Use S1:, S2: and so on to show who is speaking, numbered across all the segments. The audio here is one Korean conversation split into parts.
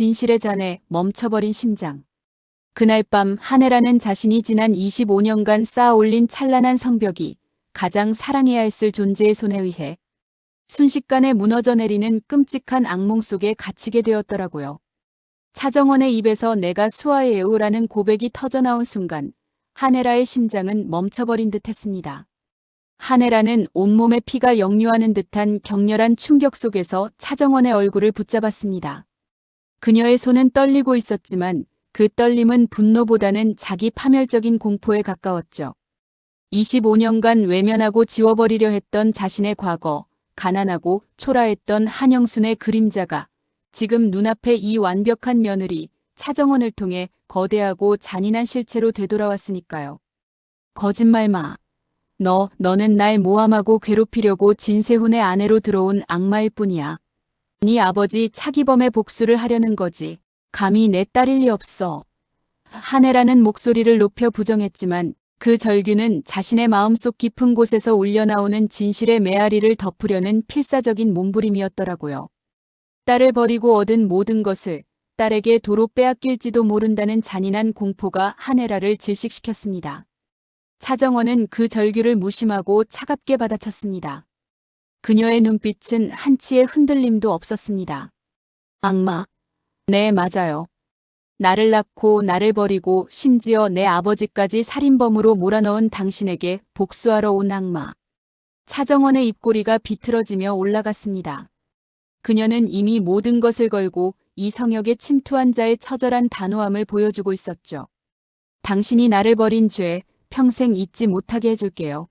S1: 진실의 잔에 멈춰버린 심장. 그날 밤 한혜라는 자신이 지난 25년간 쌓아올린 찬란한 성벽이 가장 사랑해야 했을 존재의 손에 의해 순식간에 무너져 내리는 끔찍한 악몽 속에 갇히게 되었더라고요. 차정원의 입에서 내가 수아예요라는 고백이 터져나온 순간 한혜라의 심장은 멈춰버린 듯 했습니다. 한혜라는 온몸에 피가 역류하는 듯한 격렬한 충격 속에서 차정원의 얼굴을 붙잡았습니다. 그녀의 손은 떨리고 있었지만 그 떨림은 분노보다는 자기 파멸적인 공포에 가까웠죠. 25년간 외면하고 지워버리려 했던 자신의 과거, 가난하고 초라했던 한영순의 그림자가 지금 눈앞에 이 완벽한 며느리 차정원을 통해 거대하고 잔인한 실체로 되돌아왔으니까요. 거짓말 마. 너는 날 모함하고 괴롭히려고 진세훈의 아내로 들어온 악마일 뿐이야. 네 아버지 차기범의 복수를 하려는 거지. 감히 내 딸일 리 없어. 한혜라는 목소리를 높여 부정했지만 그 절규는 자신의 마음속 깊은 곳에서 울려나오는 진실의 메아리를 덮으려는 필사적인 몸부림이었더라고요. 딸을 버리고 얻은 모든 것을 딸에게 도로 빼앗길지도 모른다는 잔인한 공포가 한혜라를 질식시켰습니다. 차정원은 그 절규를 무심하고 차갑게 받아쳤습니다. 그녀의 눈빛은 한치의 흔들림도 없었습니다. 악마. 네, 맞아요. 나를 낳고 나를 버리고 심지어 내 아버지까지 살인범으로 몰아넣은 당신에게 복수하러 온 악마. 차정원의 입꼬리가 비틀어지며 올라갔습니다. 그녀는 이미 모든 것을 걸고 이 성역에 침투한 자의 처절한 단호함을 보여주고 있었죠. 당신이 나를 버린 죄 평생 잊지 못하게 해줄게요.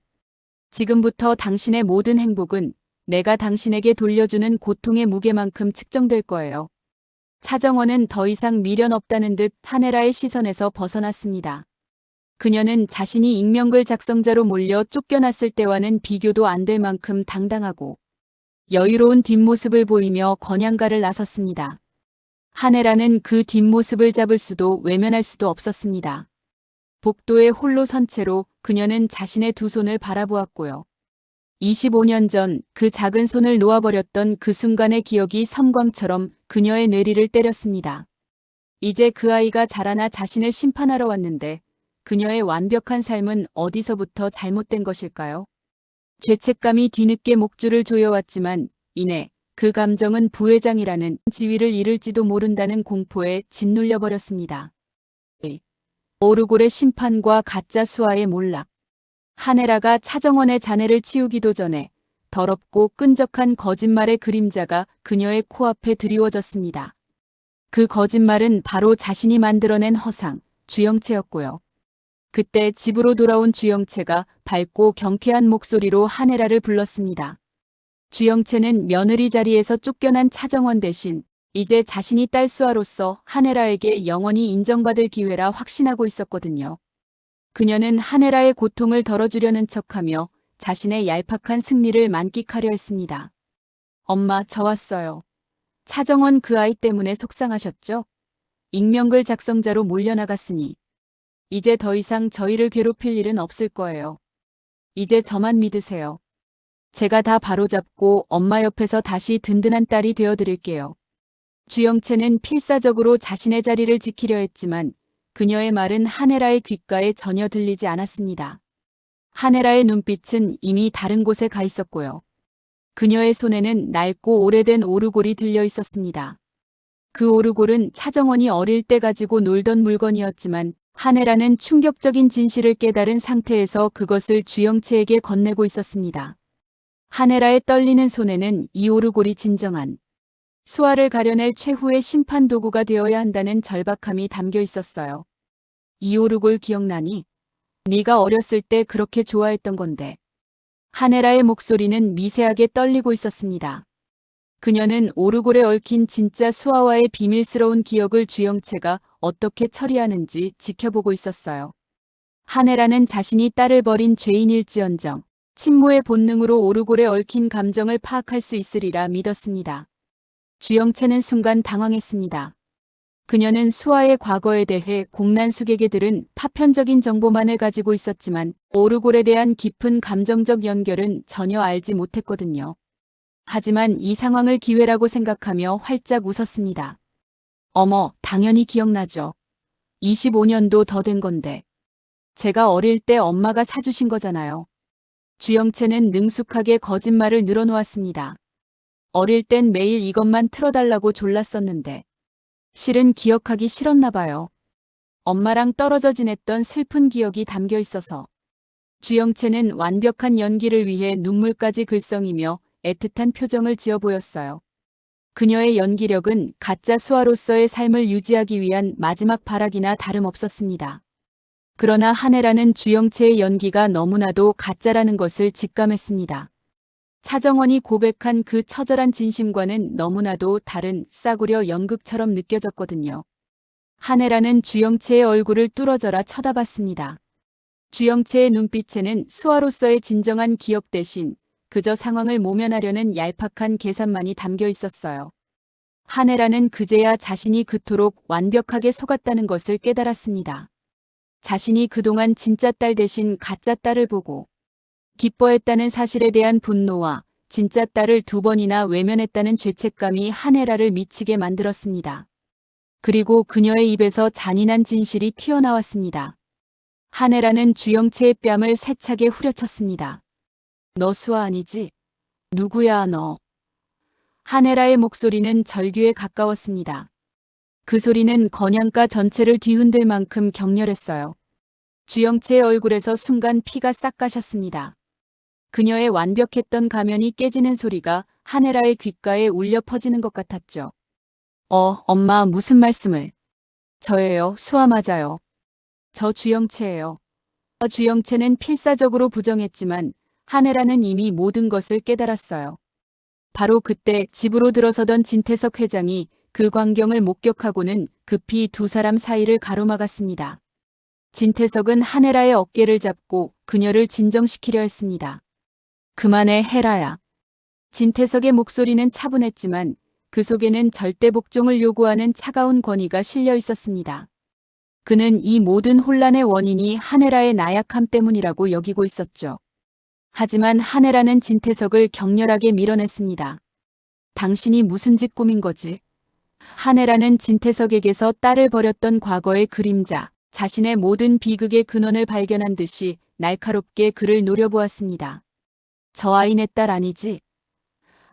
S1: 지금부터 당신의 모든 행복은 내가 당신에게 돌려주는 고통의 무게만큼 측정될 거예요. 차정원은 더 이상 미련 없다는 듯 한혜라의 시선에서 벗어났습니다. 그녀는 자신이 익명글 작성자로 몰려 쫓겨났을 때와는 비교도 안 될 만큼 당당하고 여유로운 뒷모습을 보이며 건양가를 나섰습니다. 한혜라는 그 뒷모습을 잡을 수도 외면할 수도 없었습니다. 복도에 홀로 선 채로 그녀는 자신의 두 손을 바라보았고요. 25년 전 그 작은 손을 놓아버렸던 그 순간의 기억이 섬광처럼 그녀의 뇌리를 때렸습니다. 이제 그 아이가 자라나 자신을 심판하러 왔는데 그녀의 완벽한 삶은 어디서부터 잘못된 것일까요? 죄책감이 뒤늦게 목줄을 조여왔지만 이내 그 감정은 부회장이라는 지위를 잃을지도 모른다는 공포에 짓눌려 버렸습니다. 오르골의 심판과 가짜 수아의 몰락. 한혜라가 차정원의 잔해를 치우기도 전에 더럽고 끈적한 거짓말의 그림자가 그녀의 코앞에 드리워졌습니다. 그 거짓말은 바로 자신이 만들어낸 허상, 주영채였고요. 그때 집으로 돌아온 주영채가 밝고 경쾌한 목소리로 한혜라를 불렀습니다. 주영채는 며느리 자리에서 쫓겨난 차정원 대신 이제 자신이 딸 수아로서 한혜라에게 영원히 인정받을 기회라 확신하고 있었거든요. 그녀는 한혜라의 고통을 덜어주려는 척하며 자신의 얄팍한 승리를 만끽하려 했습니다. 엄마, 저 왔어요. 차정원 그 아이 때문에 속상하셨죠? 익명글 작성자로 몰려나갔으니 이제 더 이상 저희를 괴롭힐 일은 없을 거예요. 이제 저만 믿으세요. 제가 다 바로잡고 엄마 옆에서 다시 든든한 딸이 되어드릴게요. 주영채는 필사적으로 자신의 자리를 지키려 했지만 그녀의 말은 한혜라의 귓가에 전혀 들리지 않았습니다. 한혜라의 눈빛은 이미 다른 곳에 가 있었고요. 그녀의 손에는 낡고 오래된 오르골이 들려 있었습니다. 그 오르골은 차정원이 어릴 때 가지고 놀던 물건이었지만 한혜라는 충격적인 진실을 깨달은 상태에서 그것을 주영채에게 건네고 있었습니다. 한혜라의 떨리는 손에는 이 오르골이 진정한 수아를 가려낼 최후의 심판 도구가 되어야 한다는 절박함이 담겨 있었어요. 이 오르골 기억나니? 네가 어렸을 때 그렇게 좋아했던 건데. 한혜라의 목소리는 미세하게 떨리고 있었습니다. 그녀는 오르골에 얽힌 진짜 수아와의 비밀스러운 기억을 주영채가 어떻게 처리하는지 지켜보고 있었어요. 한혜라는 자신이 딸을 버린 죄인일지언정 친모의 본능으로 오르골에 얽힌 감정을 파악할 수 있으리라 믿었습니다. 주영채는 순간 당황했습니다. 그녀는 수아의 과거에 대해 공난수객에 들은 파편적인 정보만을 가지고 있었지만 오르골에 대한 깊은 감정적 연결은 전혀 알지 못했거든요. 하지만 이 상황을 기회라고 생각하며 활짝 웃었습니다. 어머, 당연히 기억나죠. 25년도 더 된 건데. 제가 어릴 때 엄마가 사주신 거잖아요. 주영채는 능숙하게 거짓말을 늘어놓았습니다. 어릴 땐 매일 이것만 틀어달라고 졸랐었는데. 실은 기억하기 싫었나 봐요. 엄마랑 떨어져 지냈던 슬픈 기억이 담겨 있어서. 주영채는 완벽한 연기를 위해 눈물까지 글썽이며 애틋한 표정을 지어 보였어요. 그녀의 연기력은 가짜 수아로서의 삶을 유지하기 위한 마지막 발악이나 다름없었습니다. 그러나 한혜라는 주영채의 연기가 너무나도 가짜라는 것을 직감했습니다. 차정원이 고백한 그 처절한 진심과는 너무나도 다른 싸구려 연극처럼 느껴졌거든요. 한혜라는 주영채의 얼굴을 뚫어져라 쳐다봤습니다. 주영채의 눈빛에는 수아로서의 진정한 기억 대신 그저 상황을 모면하려는 얄팍한 계산만이 담겨 있었어요. 한혜라는 그제야 자신이 그토록 완벽하게 속았다는 것을 깨달았습니다. 자신이 그동안 진짜 딸 대신 가짜 딸을 보고 기뻐했다는 사실에 대한 분노와 진짜 딸을 2번이나 외면했다는 죄책감이 한혜라를 미치게 만들었습니다. 그리고 그녀의 입에서 잔인한 진실이 튀어나왔습니다. 한혜라는 주영채의 뺨을 세차게 후려쳤습니다. 너 수아 아니지? 누구야 너? 한혜라의 목소리는 절규에 가까웠습니다. 그 소리는 건양가 전체를 뒤흔들 만큼 격렬했어요. 주영채의 얼굴에서 순간 피가 싹 가셨습니다. 그녀의 완벽했던 가면이 깨지는 소리가 한혜라의 귓가에 울려 퍼지는 것 같았죠. 엄마 무슨 말씀을. 저예요. 수아 맞아요. 저 주영채예요. 주영채는 필사적으로 부정했지만 한혜라는 이미 모든 것을 깨달았어요. 바로 그때 집으로 들어서던 진태석 회장이 그 광경을 목격하고는 급히 2사람 사이를 가로막았습니다. 진태석은 한혜라의 어깨를 잡고 그녀를 진정시키려 했습니다. 그만해 헤라야. 진태석의 목소리는 차분했지만 그 속에는 절대 복종을 요구하는 차가운 권위가 실려 있었습니다. 그는 이 모든 혼란의 원인이 한혜라의 나약함 때문이라고 여기고 있었죠. 하지만 한혜라는 진태석을 격렬하게 밀어냈습니다. 당신이 무슨 짓 꾸민 거지? 한혜라는 진태석에게서 딸을 버렸던 과거의 그림자, 자신의 모든 비극의 근원을 발견한 듯이 날카롭게 그를 노려보았습니다. 저 아이 내 딸 아니지?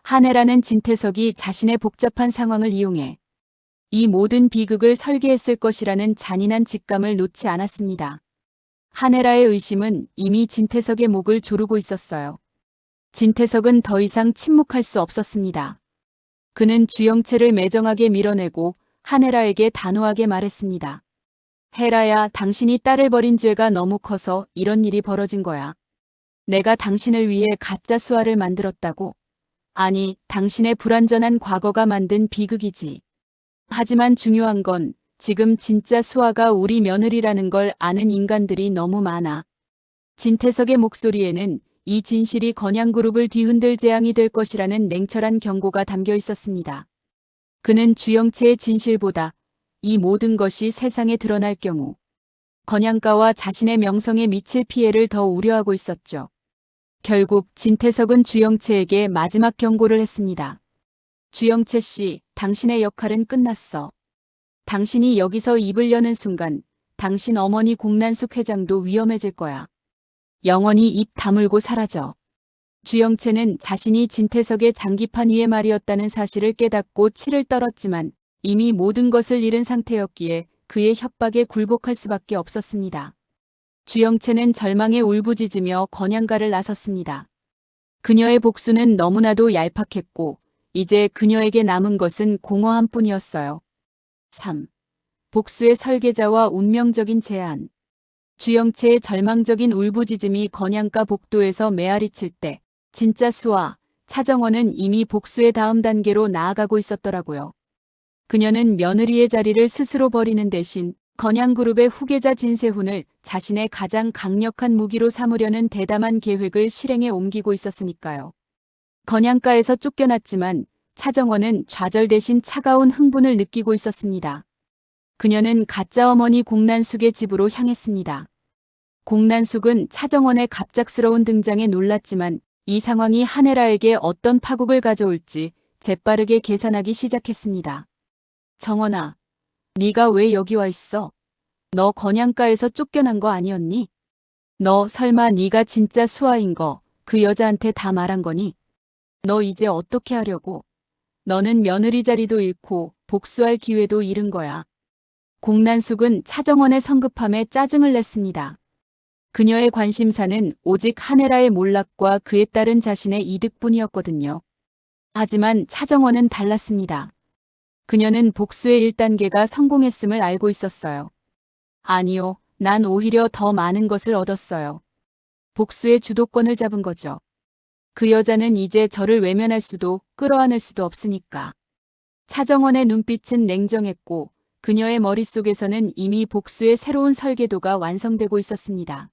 S1: 한혜라는 진태석이 자신의 복잡한 상황을 이용해 이 모든 비극을 설계했을 것이라는 잔인한 직감을 놓지 않았습니다. 한혜라의 의심은 이미 진태석의 목을 조르고 있었어요. 진태석은 더 이상 침묵할 수 없었습니다. 그는 주영채를 매정하게 밀어내고 한혜라에게 단호하게 말했습니다. 헤라야, 당신이 딸을 버린 죄가 너무 커서 이런 일이 벌어진 거야. 내가 당신을 위해 가짜 수아를 만들었다고. 아니, 당신의 불완전한 과거가 만든 비극이지. 하지만 중요한 건 지금 진짜 수아가 우리 며느리라는 걸 아는 인간들이 너무 많아. 진태석의 목소리에는 이 진실이 건양그룹을 뒤흔들 재앙이 될 것이라는 냉철한 경고가 담겨 있었습니다. 그는 주영채의 진실보다 이 모든 것이 세상에 드러날 경우 건양가와 자신의 명성에 미칠 피해를 더 우려하고 있었죠. 결국 진태석은 주영채에게 마지막 경고를 했습니다. 주영채 씨, 당신의 역할은 끝났어. 당신이 여기서 입을 여는 순간 당신 어머니 공난숙 회장도 위험해질 거야. 영원히 입 다물고 사라져. 주영채는 자신이 진태석의 장기판 위의 말이었다는 사실을 깨닫고 치를 떨었지만 이미 모든 것을 잃은 상태였기에 그의 협박에 굴복할 수밖에 없었습니다. 주영채는 절망에 울부짖으며 건양가를 나섰습니다. 그녀의 복수는 너무나도 얄팍했고 이제 그녀에게 남은 것은 공허함 뿐이었어요. 3. 복수의 설계자와 운명적인 제안. 주영채의 절망적인 울부짖음이 건양가 복도에서 메아리 칠 때 진짜 수아, 차정원은 이미 복수의 다음 단계로 나아가고 있었더라고요. 그녀는 며느리의 자리를 스스로 버리는 대신 건양그룹의 후계자 진세훈을 자신의 가장 강력한 무기로 삼으려는 대담한 계획을 실행에 옮기고 있었으니까요. 건양가에서 쫓겨났지만 차정원은 좌절 대신 차가운 흥분을 느끼고 있었습니다. 그녀는 가짜 어머니 공난숙의 집으로 향했습니다. 공난숙은 차정원의 갑작스러운 등장에 놀랐지만 이 상황이 한혜라에게 어떤 파국을 가져올지 재빠르게 계산하기 시작했습니다. 정원아, 네가 왜 여기 와 있어? 너 건양가에서 쫓겨난 거 아니었니? 너 설마 네가 진짜 수아인 거 그 여자한테 다 말한 거니? 너 이제 어떻게 하려고? 너는 며느리 자리도 잃고 복수할 기회도 잃은 거야. 공난숙은 차정원의 성급함에 짜증을 냈습니다. 그녀의 관심사는 오직 한혜라의 몰락과 그에 따른 자신의 이득뿐이었거든요. 하지만 차정원은 달랐습니다. 그녀는 복수의 1단계가 성공했음을 알고 있었어요. 아니요, 난 오히려 더 많은 것을 얻었어요. 복수의 주도권을 잡은 거죠. 그 여자는 이제 저를 외면할 수도 끌어안을 수도 없으니까. 차정원의 눈빛은 냉정했고 그녀의 머릿속에서는 이미 복수의 새로운 설계도가 완성되고 있었습니다.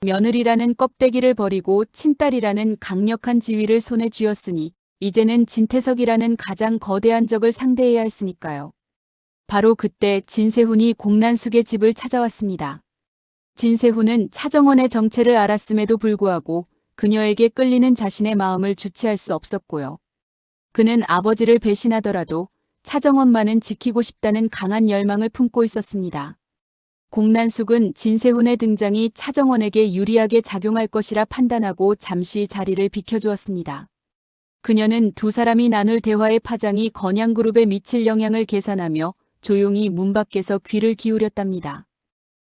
S1: 며느리라는 껍데기를 버리고 친딸이라는 강력한 지위를 손에 쥐었으니 이제는 진태석이라는 가장 거대한 적을 상대해야 했으니까요. 바로 그때 진세훈이 공난숙의 집을 찾아왔습니다. 진세훈은 차정원의 정체를 알았음에도 불구하고 그녀에게 끌리는 자신의 마음을 주체할 수 없었고요. 그는 아버지를 배신하더라도 차정원만은 지키고 싶다는 강한 열망을 품고 있었습니다. 공난숙은 진세훈의 등장이 차정원에게 유리하게 작용할 것이라 판단하고 잠시 자리를 비켜주었습니다. 그녀는 두 사람이 나눌 대화의 파장이 건양그룹에 미칠 영향을 계산하며 조용히 문 밖에서 귀를 기울였답니다.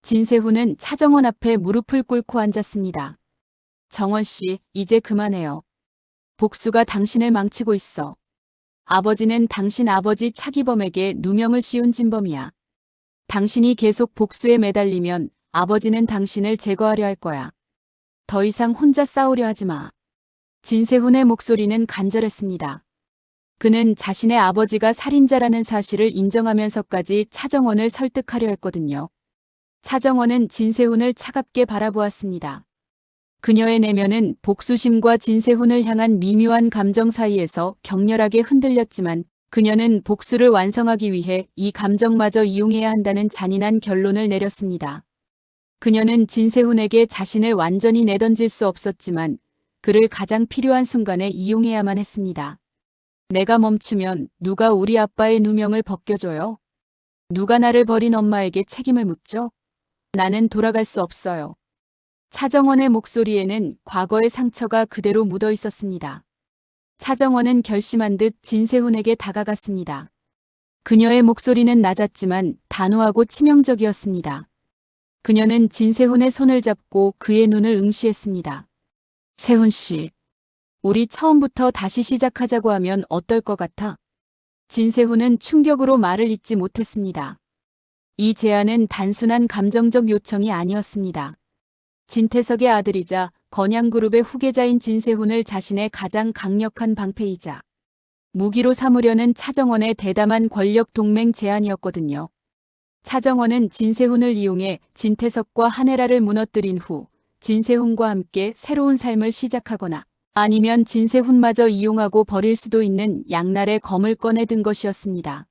S1: 진세훈은 차정원 앞에 무릎을 꿇고 앉았습니다. 정원 씨, 이제 그만해요. 복수가 당신을 망치고 있어. 아버지는 당신 아버지 차기범에게 누명을 씌운 진범이야. 당신이 계속 복수에 매달리면 아버지는 당신을 제거하려 할 거야. 더 이상 혼자 싸우려 하지 마. 진세훈의 목소리는 간절했습니다. 그는 자신의 아버지가 살인자라는 사실을 인정하면서까지 차정원을 설득하려 했거든요. 차정원은 진세훈을 차갑게 바라보았습니다. 그녀의 내면은 복수심과 진세훈을 향한 미묘한 감정 사이에서 격렬하게 흔들렸지만 그녀는 복수를 완성하기 위해 이 감정마저 이용해야 한다는 잔인한 결론을 내렸습니다. 그녀는 진세훈에게 자신을 완전히 내던질 수 없었지만 그를 가장 필요한 순간에 이용해야만 했습니다. 내가 멈추면 누가 우리 아빠의 누명을 벗겨줘요? 누가 나를 버린 엄마에게 책임을 묻죠? 나는 돌아갈 수 없어요. 차정원의 목소리에는 과거의 상처가 그대로 묻어 있었습니다. 차정원은 결심한 듯 진세훈에게 다가갔습니다. 그녀의 목소리는 낮았지만 단호하고 치명적이었습니다. 그녀는 진세훈의 손을 잡고 그의 눈을 응시했습니다. 세훈 씨, 우리 처음부터 다시 시작하자고 하면 어떨 것 같아? 진세훈은 충격으로 말을 잇지 못했습니다. 이 제안은 단순한 감정적 요청이 아니었습니다. 진태석의 아들이자 건양그룹의 후계자인 진세훈을 자신의 가장 강력한 방패이자 무기로 삼으려는 차정원의 대담한 권력 동맹 제안이었거든요. 차정원은 진세훈을 이용해 진태석과 한혜라를 무너뜨린 후 진세훈과 함께 새로운 삶을 시작하거나 아니면 진세훈마저 이용하고 버릴 수도 있는 양날의 검을 꺼내 든 것이었습니다.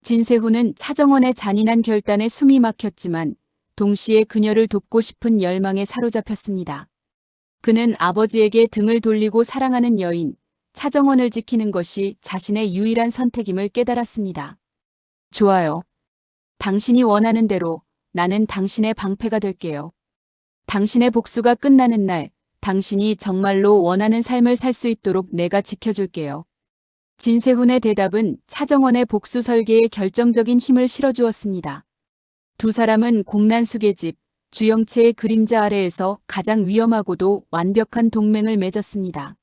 S1: 진세훈은 차정원의 잔인한 결단에 숨이 막혔지만 동시에 그녀를 돕고 싶은 열망에 사로잡혔습니다. 그는 아버지에게 등을 돌리고 사랑하는 여인, 차정원을 지키는 것이 자신의 유일한 선택임을 깨달았습니다. 좋아요. 당신이 원하는 대로 나는 당신의 방패가 될게요. 당신의 복수가 끝나는 날, 당신이 정말로 원하는 삶을 살 수 있도록 내가 지켜줄게요. 진세훈의 대답은 차정원의 복수 설계에 결정적인 힘을 실어주었습니다. 두 사람은 공난숙의 집, 주영채의 그림자 아래에서 가장 위험하고도 완벽한 동맹을 맺었습니다.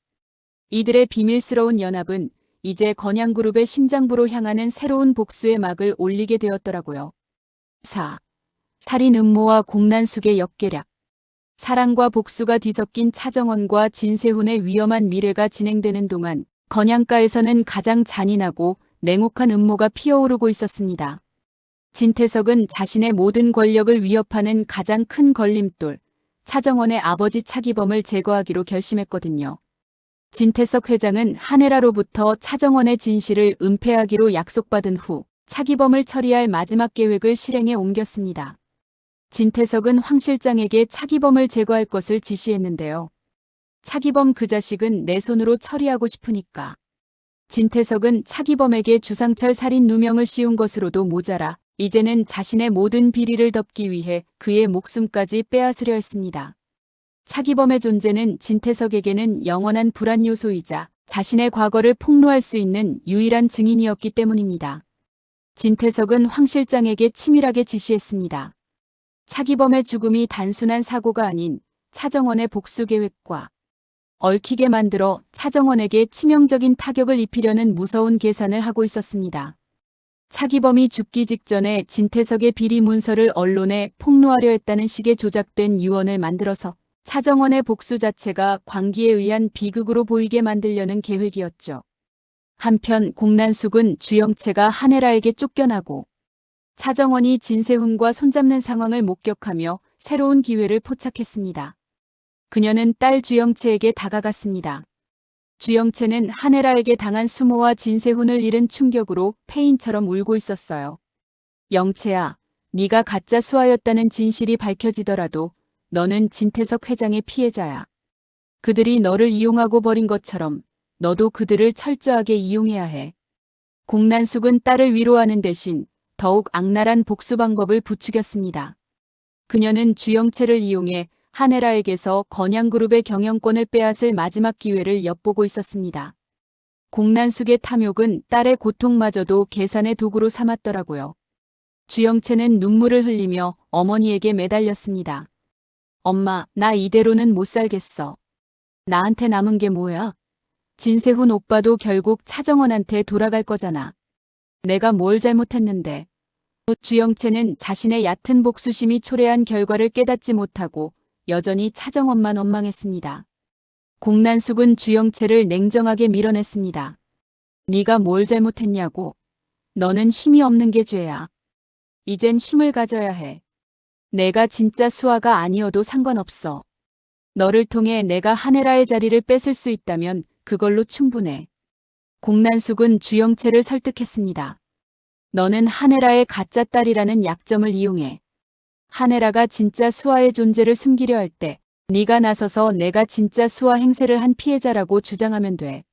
S1: 이들의 비밀스러운 연합은 이제 건양그룹의 심장부로 향하는 새로운 복수의 막을 올리게 되었더라고요. 4. 살인 음모와 공난숙의 역계략. 사랑과 복수가 뒤섞인 차정원과 진세훈의 위험한 미래가 진행되는 동안 건양가에서는 가장 잔인하고 냉혹한 음모가 피어오르고 있었습니다. 진태석은 자신의 모든 권력을 위협하는 가장 큰 걸림돌, 차정원의 아버지 차기범을 제거하기로 결심했거든요. 진태석 회장은 한혜라로부터 차정원의 진실을 은폐하기로 약속받은 후 차기범을 처리할 마지막 계획을 실행에 옮겼습니다. 진태석은 황 실장에게 차기범을 제거할 것을 지시했는데요. 차기범 그 자식은 내 손으로 처리하고 싶으니까. 진태석은 차기범에게 주상철 살인 누명을 씌운 것으로도 모자라 이제는 자신의 모든 비리를 덮기 위해 그의 목숨까지 빼앗으려 했습니다. 차기범의 존재는 진태석에게는 영원한 불안 요소이자 자신의 과거를 폭로할 수 있는 유일한 증인이었기 때문입니다. 진태석은 황 실장에게 치밀하게 지시했습니다. 차기범의 죽음이 단순한 사고가 아닌 차정원의 복수 계획과 얽히게 만들어 차정원에게 치명적인 타격을 입히려는 무서운 계산을 하고 있었습니다. 차기범이 죽기 직전에 진태석의 비리 문서를 언론에 폭로하려 했다는 식의 조작된 유언을 만들어서 차정원의 복수 자체가 광기에 의한 비극으로 보이게 만들려는 계획이었죠. 한편 공난숙은 주영채가 한혜라에게 쫓겨나고 차정원이 진세훈과 손잡는 상황을 목격하며 새로운 기회를 포착했습니다. 그녀는 딸 주영채에게 다가갔습니다. 주영채는 한혜라에게 당한 수모와 진세훈을 잃은 충격으로 폐인처럼 울고 있었어요. 영채야, 네가 가짜 수아였다는 진실이 밝혀지더라도 너는 진태석 회장의 피해자야. 그들이 너를 이용하고 버린 것처럼 너도 그들을 철저하게 이용해야 해. 공난숙은 딸을 위로하는 대신 더욱 악랄한 복수 방법을 부추겼습니다. 그녀는 주영채를 이용해 한혜라에게서 건양그룹의 경영권을 빼앗을 마지막 기회를 엿보고 있었습니다. 공난숙의 탐욕은 딸의 고통마저도 계산의 도구로 삼았더라고요. 주영채는 눈물을 흘리며 어머니에게 매달렸습니다. 엄마, 나 이대로는 못 살겠어. 나한테 남은 게 뭐야? 진세훈 오빠도 결국 차정원한테 돌아갈 거잖아. 내가 뭘 잘못했는데. 주영채는 자신의 얕은 복수심이 초래한 결과를 깨닫지 못하고 여전히 차정원만 원망했습니다. 공난숙은 주영채를 냉정하게 밀어냈습니다. 네가 뭘 잘못했냐고. 너는 힘이 없는 게 죄야. 이젠 힘을 가져야 해. 내가 진짜 수아가 아니어도 상관없어. 너를 통해 내가 한혜라의 자리를 뺏을 수 있다면 그걸로 충분해. 공난숙은 주영채를 설득했습니다. 너는 한혜라의 가짜 딸이라는 약점을 이용해. 한혜라가 진짜 수아의 존재를 숨기려 할 때 네가 나서서 내가 진짜 수아 행세를 한 피해자라고 주장하면 돼.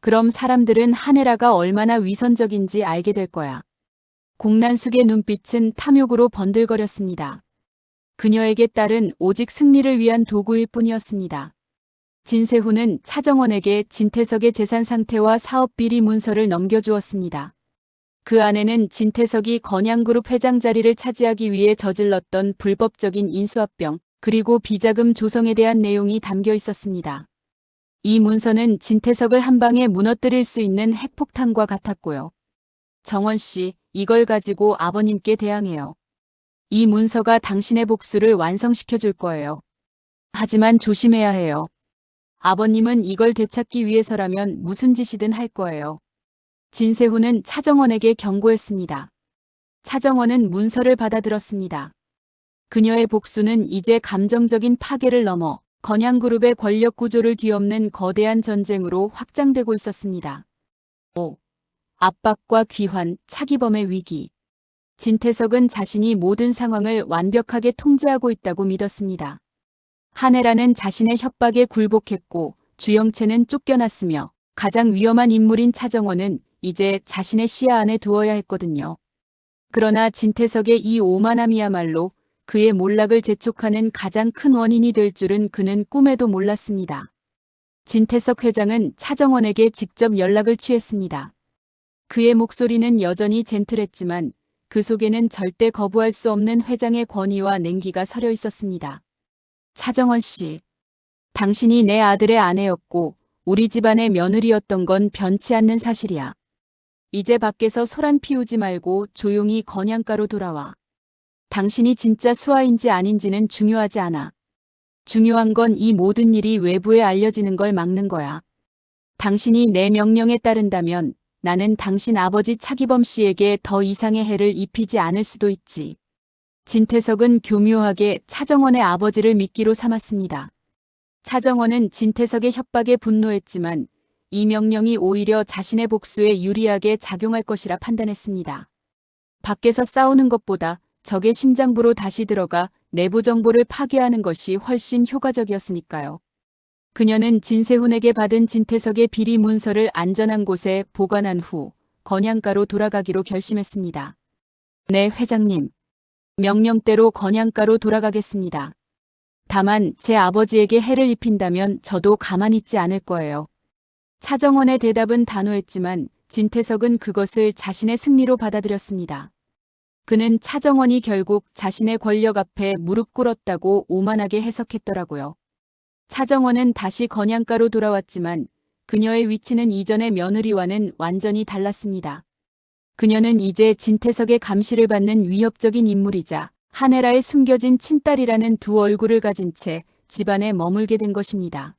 S1: 그럼 사람들은 한혜라가 얼마나 위선적인지 알게 될 거야. 공난숙의 눈빛은 탐욕으로 번들거렸습니다. 그녀에게 딸은 오직 승리를 위한 도구일 뿐이었습니다. 진세훈은 차정원에게 진태석의 재산 상태와 사업 비리 문서를 넘겨주었습니다. 그 안에는 진태석이 건양그룹 회장 자리를 차지하기 위해 저질렀던 불법적인 인수합병 그리고 비자금 조성에 대한 내용이 담겨 있었습니다. 이 문서는 진태석을 한 방에 무너뜨릴 수 있는 핵폭탄과 같았고요. 정원 씨, 이걸 가지고 아버님께 대항해요. 이 문서가 당신의 복수를 완성시켜 줄 거예요. 하지만 조심해야 해요. 아버님은 이걸 되찾기 위해서라면 무슨 짓이든 할 거예요. 진세훈은 차정원에게 경고했습니다. 차정원은 문서를 받아들었습니다. 그녀의 복수는 이제 감정적인 파괴를 넘어 건양그룹의 권력 구조를 뒤엎는 거대한 전쟁으로 확장되고 있었습니다. 압박과 귀환, 차기범의 위기. 진태석은 자신이 모든 상황을 완벽하게 통제하고 있다고 믿었습니다. 한혜라는 자신의 협박에 굴복했고 주영채는 쫓겨났으며 가장 위험한 인물인 차정원은 이제 자신의 시야 안에 두어야 했거든요. 그러나 진태석의 이 오만함이야말로 그의 몰락을 재촉하는 가장 큰 원인이 될 줄은 그는 꿈에도 몰랐습니다. 진태석 회장은 차정원에게 직접 연락을 취했습니다. 그의 목소리는 여전히 젠틀했지만 그 속에는 절대 거부할 수 없는 회장의 권위와 냉기가 서려 있었습니다. 차정원 씨, 당신이 내 아들의 아내였고 우리 집안의 며느리였던 건 변치 않는 사실이야. 이제 밖에서 소란 피우지 말고 조용히 건양가로 돌아와. 당신이 진짜 수아인지 아닌지는 중요하지 않아. 중요한 건 이 모든 일이 외부에 알려지는 걸 막는 거야. 당신이 내 명령에 따른다면 나는 당신 아버지 차기범 씨에게 더 이상의 해를 입히지 않을 수도 있지. 진태석은 교묘하게 차정원의 아버지를 미끼로 삼았습니다. 차정원은 진태석의 협박에 분노했지만 이 명령이 오히려 자신의 복수에 유리하게 작용할 것이라 판단했습니다. 밖에서 싸우는 것보다 적의 심장부로 다시 들어가 내부 정보를 파괴하는 것이 훨씬 효과적이었으니까요. 그녀는 진세훈에게 받은 진태석의 비리 문서를 안전한 곳에 보관한 후 건양가로 돌아가기로 결심했습니다. 네, 회장님. 명령대로 건양가로 돌아가겠습니다. 다만 제 아버지에게 해를 입힌다면 저도 가만히 있지 않을 거예요. 차정원의 대답은 단호했지만 진태석은 그것을 자신의 승리로 받아들였습니다. 그는 차정원이 결국 자신의 권력 앞에 무릎 꿇었다고 오만하게 해석했더라고요. 차정원은 다시 건양가로 돌아왔지만 그녀의 위치는 이전의 며느리와는 완전히 달랐습니다. 그녀는 이제 진태석의 감시를 받는 위협적인 인물이자 하네라의 숨겨진 친딸이라는 두 얼굴을 가진 채 집안에 머물게 된 것입니다.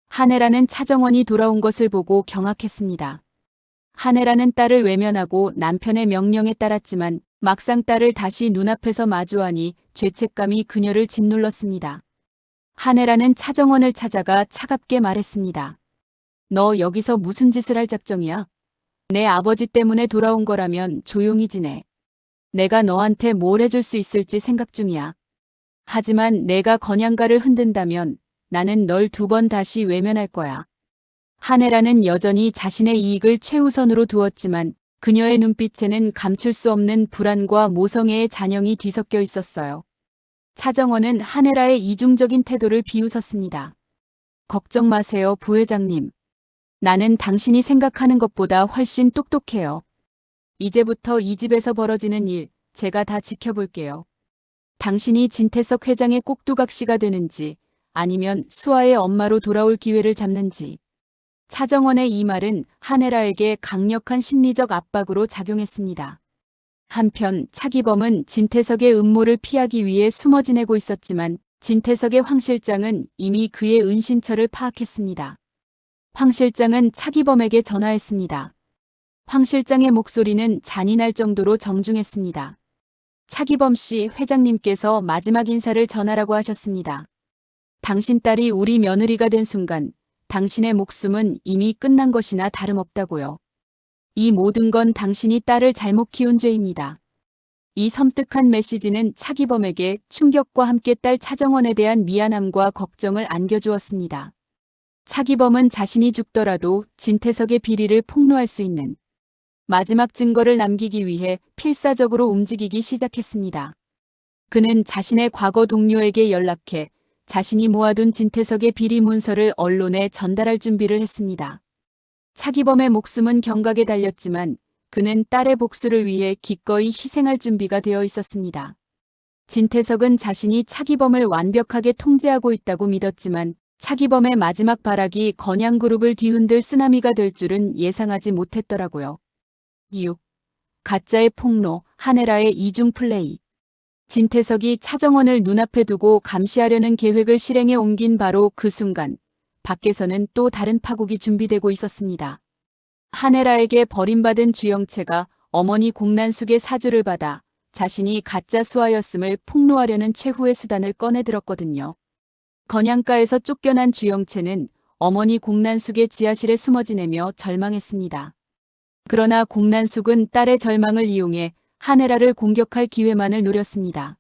S1: 하네라는 차정원이 돌아온 것을 보고 경악했습니다. 하네라는 딸을 외면하고 남편의 명령에 따랐지만 막상 딸을 다시 눈앞에서 마주하니 죄책감이 그녀를 짓눌렀습니다. 하네라는 차정원을 찾아가 차갑게 말했습니다. 너 여기서 무슨 짓을 할 작정이야? 내 아버지 때문에 돌아온 거라면 조용히 지내. 내가 너한테 뭘 해줄 수 있을지 생각 중이야. 하지만 내가 건양가를 흔든다면 나는 널 2번 다시 외면할 거야. 하네라는 여전히 자신의 이익을 최우선으로 두었지만 그녀의 눈빛에는 감출 수 없는 불안과 모성애의 잔영이 뒤섞여 있었어요. 차정원은 하네라의 이중적인 태도를 비웃었습니다. 걱정 마세요, 부회장님. 나는 당신이 생각하는 것보다 훨씬 똑똑해요. 이제부터 이 집에서 벌어지는 일, 제가 다 지켜볼게요. 당신이 진태석 회장의 꼭두각시가 되는지 아니면 수아의 엄마로 돌아올 기회를 잡는지. 차정원의 이 말은 하네라에게 강력한 심리적 압박으로 작용했습니다. 한편 차기범은 진태석의 음모를 피하기 위해 숨어 지내고 있었지만 진태석의 황 실장은 이미 그의 은신처를 파악했습니다. 황 실장은 차기범에게 전화했습니다. 황 실장의 목소리는 잔인할 정도로 정중했습니다. 차기범 씨, 회장님께서 마지막 인사를 전하라고 하셨습니다. 당신 딸이 우리 며느리가 된 순간 당신의 목숨은 이미 끝난 것이나 다름없다고요. 이 모든 건 당신이 딸을 잘못 키운 죄입니다. 이 섬뜩한 메시지는 차기범에게 충격과 함께 딸 차정원에 대한 미안함과 걱정을 안겨주었습니다. 차기범은 자신이 죽더라도 진태석의 비리를 폭로할 수 있는 마지막 증거를 남기기 위해 필사적으로 움직이기 시작했습니다. 그는 자신의 과거 동료에게 연락해 자신이 모아둔 진태석의 비리 문서를 언론에 전달할 준비를 했습니다. 차기범의 목숨은 경각에 달렸지만 그는 딸의 복수를 위해 기꺼이 희생할 준비가 되어 있었습니다. 진태석은 자신이 차기범을 완벽하게 통제하고 있다고 믿었지만 차기범의 마지막 발악이 건양그룹을 뒤흔들 쓰나미가 될 줄은 예상하지 못했더라고요. 6. 가짜의 폭로, 하네라의 이중 플레이. 진태석이 차정원을 눈앞에 두고 감시하려는 계획을 실행에 옮긴 바로 그 순간 밖에서는 또 다른 파국이 준비되고 있었습니다. 하네라에게 버림받은 주영채가 어머니 공난숙의 사주를 받아 자신이 가짜 수아였음을 폭로하려는 최후의 수단을 꺼내들었거든요. 건양가에서 쫓겨난 주영채는 어머니 공난숙의 지하실에 숨어 지내며 절망했습니다. 그러나 공난숙은 딸의 절망을 이용해 하네라를 공격할 기회만을 노렸습니다.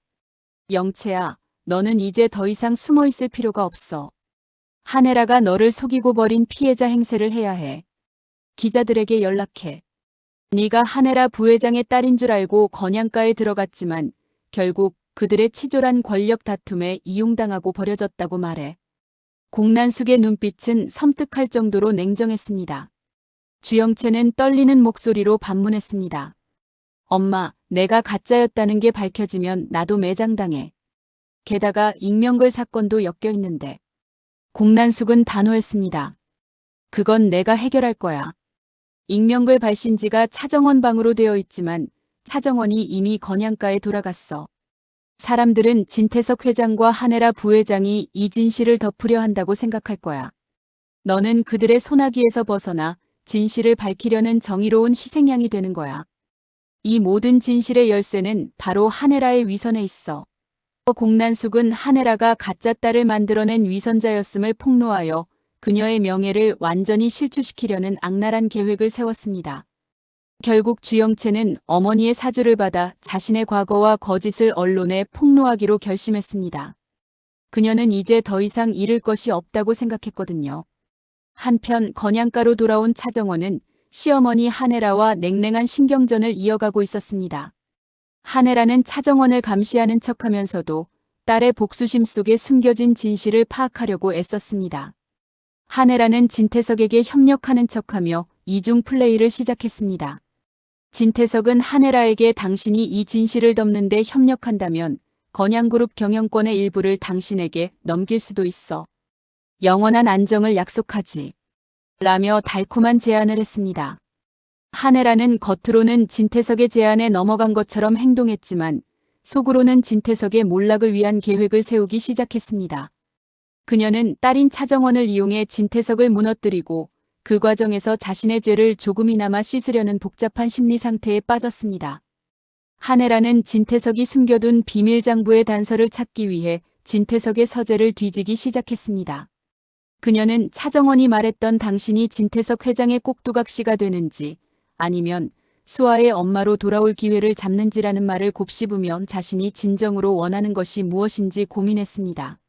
S1: 영채야, 너는 이제 더 이상 숨어 있을 필요가 없어. 하네라가 너를 속이고 버린 피해자 행세를 해야 해. 기자들에게 연락해. 네가 하네라 부회장의 딸인 줄 알고 건양가에 들어갔지만 결국 그들의 치졸한 권력 다툼에 이용당하고 버려졌다고 말해. 공난숙의 눈빛은 섬뜩할 정도로 냉정했습니다. 주영채는 떨리는 목소리로 반문했습니다. 엄마, 내가 가짜였다는 게 밝혀지면 나도 매장당해. 게다가 익명글 사건도 엮여 있는데. 공난숙은 단호했습니다. 그건 내가 해결할 거야. 익명글 발신지가 차정원 방으로 되어 있지만 차정원이 이미 건양가에 돌아갔어. 사람들은 진태석 회장과 하네라 부회장이 이 진실을 덮으려 한다고 생각할 거야. 너는 그들의 소나기에서 벗어나 진실을 밝히려는 정의로운 희생양이 되는 거야. 이 모든 진실의 열쇠는 바로 하네라의 위선에 있어. 공난숙은 하네라가 가짜 딸을 만들어낸 위선자였음을 폭로하여 그녀의 명예를 완전히 실추시키려는 악랄한 계획을 세웠습니다. 결국 주영채는 어머니의 사주를 받아 자신의 과거와 거짓을 언론에 폭로하기로 결심했습니다. 그녀는 이제 더 이상 잃을 것이 없다고 생각했거든요. 한편 건양가로 돌아온 차정원은 시어머니 하네라와 냉랭한 신경전을 이어가고 있었습니다. 한혜라는 차정원을 감시하는 척하면서도 딸의 복수심 속에 숨겨진 진실을 파악하려고 애썼습니다. 한혜라는 진태석에게 협력하는 척하며 이중 플레이를 시작했습니다. 진태석은 한혜라에게 당신이 이 진실을 덮는 데 협력한다면 건양그룹 경영권의 일부를 당신에게 넘길 수도 있어. 영원한 안정을 약속하지. 라며 달콤한 제안을 했습니다. 한혜라는 겉으로는 진태석의 제안에 넘어간 것처럼 행동했지만 속으로는 진태석의 몰락을 위한 계획을 세우기 시작했습니다. 그녀는 딸인 차정원을 이용해 진태석을 무너뜨리고 그 과정에서 자신의 죄를 조금이나마 씻으려는 복잡한 심리 상태에 빠졌습니다. 한혜라는 진태석이 숨겨둔 비밀 장부의 단서를 찾기 위해 진태석의 서재를 뒤지기 시작했습니다. 그녀는 차정원이 말했던 당신이 진태석 회장의 꼭두각시가 되는지 아니면 수아의 엄마로 돌아올 기회를 잡는지라는 말을 곱씹으며 자신이 진정으로 원하는 것이 무엇인지 고민했습니다.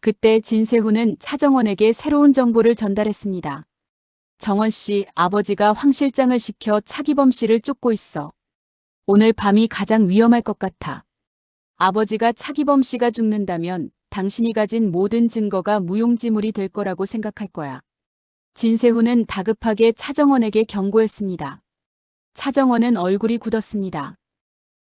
S1: 그때 진세훈은 차정원에게 새로운 정보를 전달했습니다. 정원 씨, 아버지가 황 실장을 시켜 차기범 씨를 쫓고 있어. 오늘 밤이 가장 위험할 것 같아. 아버지가 차기범 씨가 죽는다면 당신이 가진 모든 증거가 무용지물이 될 거라고 생각할 거야. 진세훈은 다급하게 차정원에게 경고했습니다. 차정원은 얼굴이 굳었습니다.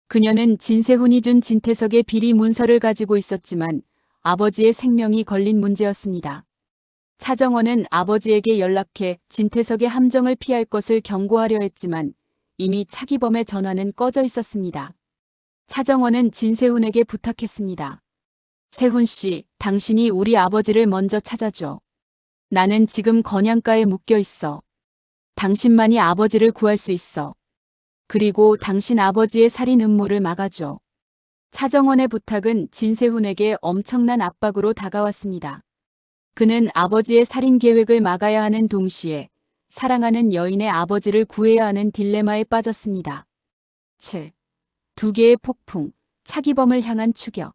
S1: 그녀는 진세훈이 준 진태석의 비리 문서를 가지고 있었지만 아버지의 생명이 걸린 문제였습니다. 차정원은 아버지에게 연락해 진태석의 함정을 피할 것을 경고하려 했지만 이미 차기범의 전화는 꺼져 있었습니다. 차정원은 진세훈에게 부탁했습니다. 세훈 씨, 당신이 우리 아버지를 먼저 찾아줘. 나는 지금 건양가에 묶여 있어. 당신만이 아버지를 구할 수 있어. 그리고 당신 아버지의 살인 음모를 막아줘. 차정원의 부탁은 진세훈에게 엄청난 압박으로 다가왔습니다. 그는 아버지의 살인 계획을 막아야 하는 동시에 사랑하는 여인의 아버지를 구해야 하는 딜레마에 빠졌습니다. 7. 두 개의 폭풍, 차기범을 향한 추격.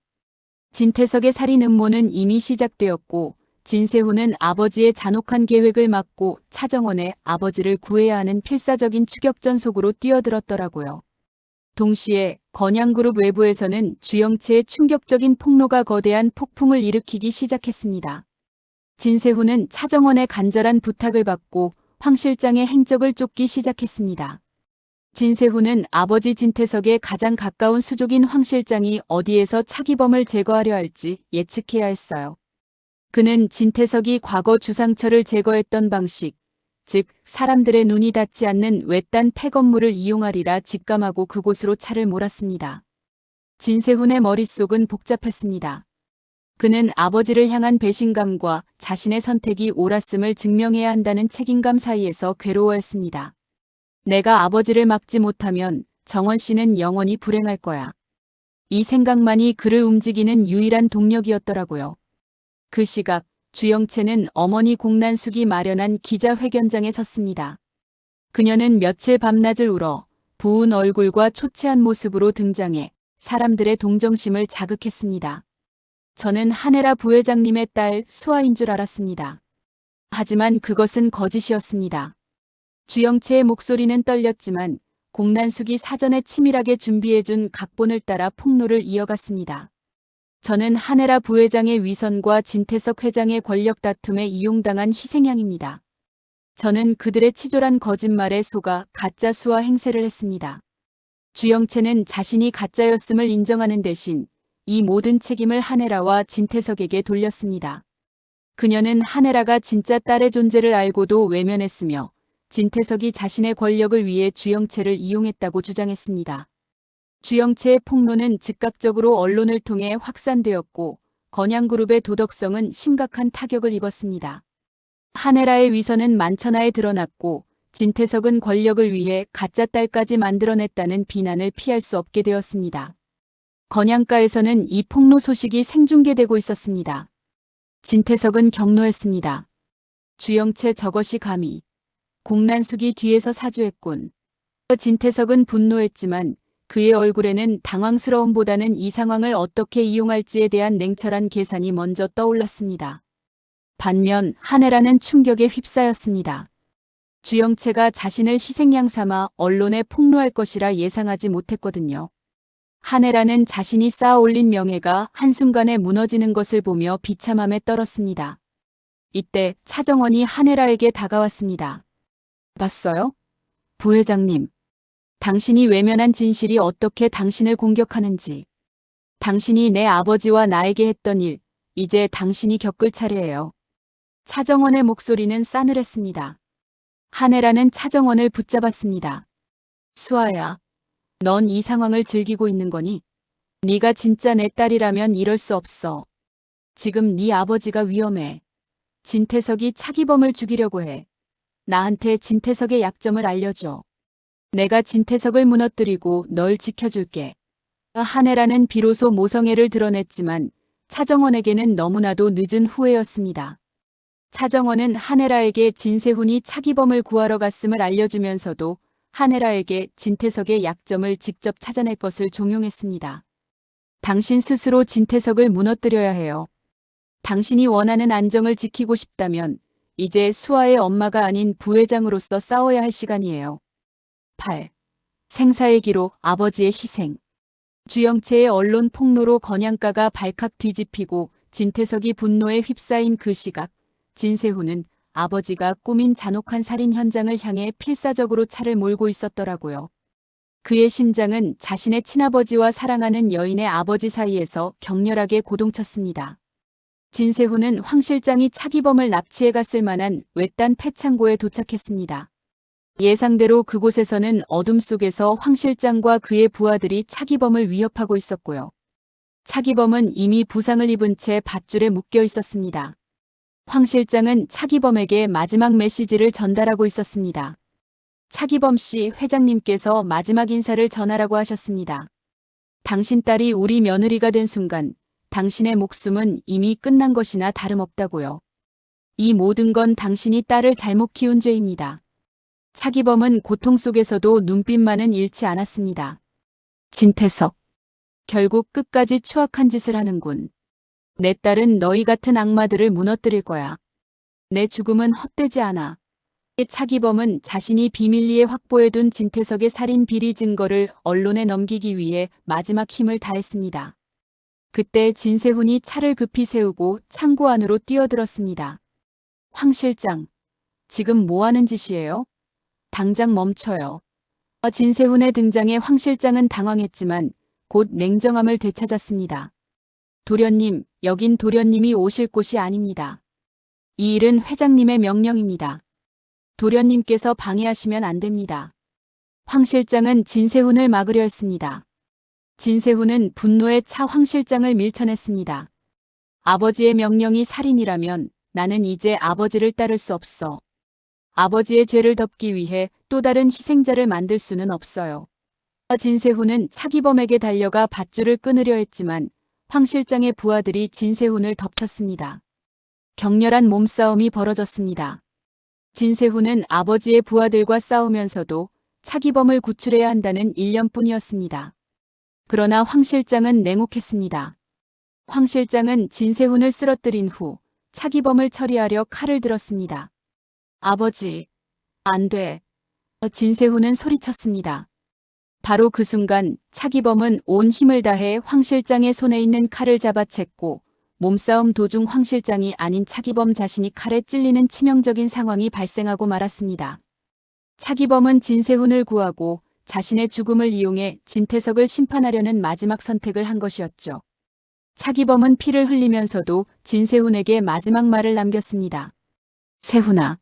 S1: 진태석의 살인 음모는 이미 시작되었고 진세훈은 아버지의 잔혹한 계획을 막고 차정원의 아버지를 구해야 하는 필사적인 추격전 속으로 뛰어들었더라고요. 동시에 건양그룹 외부에서는 주영채의 충격적인 폭로가 거대한 폭풍을 일으키기 시작했습니다. 진세훈은 차정원의 간절한 부탁을 받고 황 실장의 행적을 쫓기 시작했습니다. 진세훈은 아버지 진태석의 가장 가까운 수족인 황 실장이 어디에서 차기범을 제거하려 할지 예측해야 했어요. 그는 진태석이 과거 주상처를 제거했던 방식, 즉 사람들의 눈이 닿지 않는 외딴 폐건물을 이용하리라 직감하고 그곳으로 차를 몰았습니다. 진세훈의 머릿속은 복잡했습니다. 그는 아버지를 향한 배신감과 자신의 선택이 옳았음을 증명해야 한다는 책임감 사이에서 괴로워했습니다. 내가 아버지를 막지 못하면 정원 씨는 영원히 불행할 거야. 이 생각만이 그를 움직이는 유일한 동력이었더라고요. 그 시각 주영채는 어머니 공난숙이 마련한 기자회견장에 섰습니다. 그녀는 며칠 밤낮을 울어 부은 얼굴과 초췌한 모습으로 등장해 사람들의 동정심을 자극했습니다. 저는 한혜라 부회장님의 딸 수아인 줄 알았습니다. 하지만 그것은 거짓이었습니다. 주영채의 목소리는 떨렸지만 공난숙이 사전에 치밀하게 준비해준 각본을 따라 폭로를 이어갔습니다. 저는 한혜라 부회장의 위선과 진태석 회장의 권력 다툼에 이용당한 희생양입니다. 저는 그들의 치졸한 거짓말에 속아 가짜 수아 행세를 했습니다. 주영채는 자신이 가짜였음을 인정하는 대신 이 모든 책임을 한혜라와 진태석에게 돌렸습니다. 그녀는 한혜라가 진짜 딸의 존재를 알고도 외면했으며 진태석이 자신의 권력을 위해 주영채를 이용했다고 주장했습니다. 주영채의 폭로는 즉각적으로 언론을 통해 확산되었고 건양그룹의 도덕성은 심각한 타격을 입었습니다. 한혜라의 위선은 만천하에 드러났고 진태석은 권력을 위해 가짜 딸까지 만들어냈다는 비난을 피할 수 없게 되었습니다. 건양가에서는 이 폭로 소식이 생중계되고 있었습니다. 진태석은 경로했습니다. 주영채 저것이 감히. 공난숙이 뒤에서 사주했군. 진태석은 분노했지만 그의 얼굴에는 당황스러움보다는 이 상황을 어떻게 이용할지에 대한 냉철한 계산이 먼저 떠올랐습니다. 반면 한혜라는 충격에 휩싸였습니다. 주영채가 자신을 희생양 삼아 언론에 폭로할 것이라 예상하지 못했거든요. 한혜라는 자신이 쌓아올린 명예가 한순간에 무너지는 것을 보며 비참함에 떨었습니다. 이때 차정원이 한혜라에게 다가왔습니다. 봤어요? 부회장님. 당신이 외면한 진실이 어떻게 당신을 공격하는지. 당신이 내 아버지와 나에게 했던 일, 이제 당신이 겪을 차례예요. 차정원의 목소리는 싸늘했습니다. 한혜라는 차정원을 붙잡았습니다. 수아야, 넌 이 상황을 즐기고 있는 거니? 네가 진짜 내 딸이라면 이럴 수 없어. 지금 네 아버지가 위험해. 진태석이 차기범을 죽이려고 해. 나한테 진태석의 약점을 알려줘. 내가 진태석을 무너뜨리고 널 지켜줄게. 한혜라는 비로소 모성애를 드러냈지만 차정원에게는 너무나도 늦은 후회였습니다. 차정원은 한혜라에게 진세훈이 차기범을 구하러 갔음을 알려주면서도 한혜라에게 진태석의 약점을 직접 찾아낼 것을 종용했습니다. 당신 스스로 진태석을 무너뜨려야 해요. 당신이 원하는 안정을 지키고 싶다면 이제 수아의 엄마가 아닌 부회장으로서 싸워야 할 시간이에요. 8. 생사의 기록, 아버지의 희생. 주영채의 언론 폭로로 건양가가 발칵 뒤집히고 진태석이 분노에 휩싸인 그 시각, 진세훈은 아버지가 꾸민 잔혹한 살인 현장을 향해 필사적으로 차를 몰고 있었더라고요. 그의 심장은 자신의 친아버지와 사랑하는 여인의 아버지 사이에서 격렬하게 고동쳤습니다. 진세훈은 황 실장이 차기범을 납치해 갔을 만한 외딴 폐창고에 도착했습니다. 예상대로 그곳에서는 어둠 속에서 황 실장과 그의 부하들이 차기범을 위협하고 있었고요. 차기범은 이미 부상을 입은 채 밧줄에 묶여 있었습니다. 황 실장은 차기범에게 마지막 메시지를 전달하고 있었습니다. 차기범 씨, 회장님께서 마지막 인사를 전하라고 하셨습니다. 당신 딸이 우리 며느리가 된 순간 당신의 목숨은 이미 끝난 것이나 다름없다고요. 이 모든 건 당신이 딸을 잘못 키운 죄입니다. 차기범은 고통 속에서도 눈빛만은 잃지 않았습니다. 진태석. 결국 끝까지 추악한 짓을 하는군. 내 딸은 너희 같은 악마들을 무너뜨릴 거야. 내 죽음은 헛되지 않아. 차기범은 자신이 비밀리에 확보해둔 진태석의 살인 비리 증거를 언론에 넘기기 위해 마지막 힘을 다했습니다. 그때 진세훈이 차를 급히 세우고 창고 안으로 뛰어들었습니다. 황 실장, 지금 뭐 하는 짓이에요? 당장 멈춰요. 진세훈의 등장에 황 실장은 당황했지만 곧 냉정함을 되찾았습니다. 도련님, 여긴 도련님이 오실 곳이 아닙니다. 이 일은 회장님의 명령입니다. 도련님께서 방해하시면 안 됩니다. 황 실장은 진세훈을 막으려 했습니다. 진세훈은 분노에 차 황 실장을 밀쳐냈습니다. 아버지의 명령이 살인이라면 나는 이제 아버지를 따를 수 없어. 아버지의 죄를 덮기 위해 또 다른 희생자를 만들 수는 없어요. 진세훈은 차기범에게 달려가 밧줄을 끊으려 했지만 황 실장의 부하들이 진세훈을 덮쳤습니다. 격렬한 몸싸움이 벌어졌습니다. 진세훈은 아버지의 부하들과 싸우면서도 차기범을 구출해야 한다는 일념뿐이었습니다. 그러나 황 실장은 냉혹했습니다. 황 실장은 진세훈을 쓰러뜨린 후 차기범을 처리하려 칼을 들었습니다. 아버지, 안 돼. 진세훈은 소리쳤습니다. 바로 그 순간 차기범은 온 힘을 다해 황 실장의 손에 있는 칼을 잡아챘고 몸싸움 도중 황 실장이 아닌 차기범 자신이 칼에 찔리는 치명적인 상황이 발생하고 말았습니다. 차기범은 진세훈을 구하고 자신의 죽음을 이용해 진태석을 심판하려는 마지막 선택을 한 것이었죠. 차기범은 피를 흘리면서도 진세훈에게 마지막 말을 남겼습니다. 세훈아,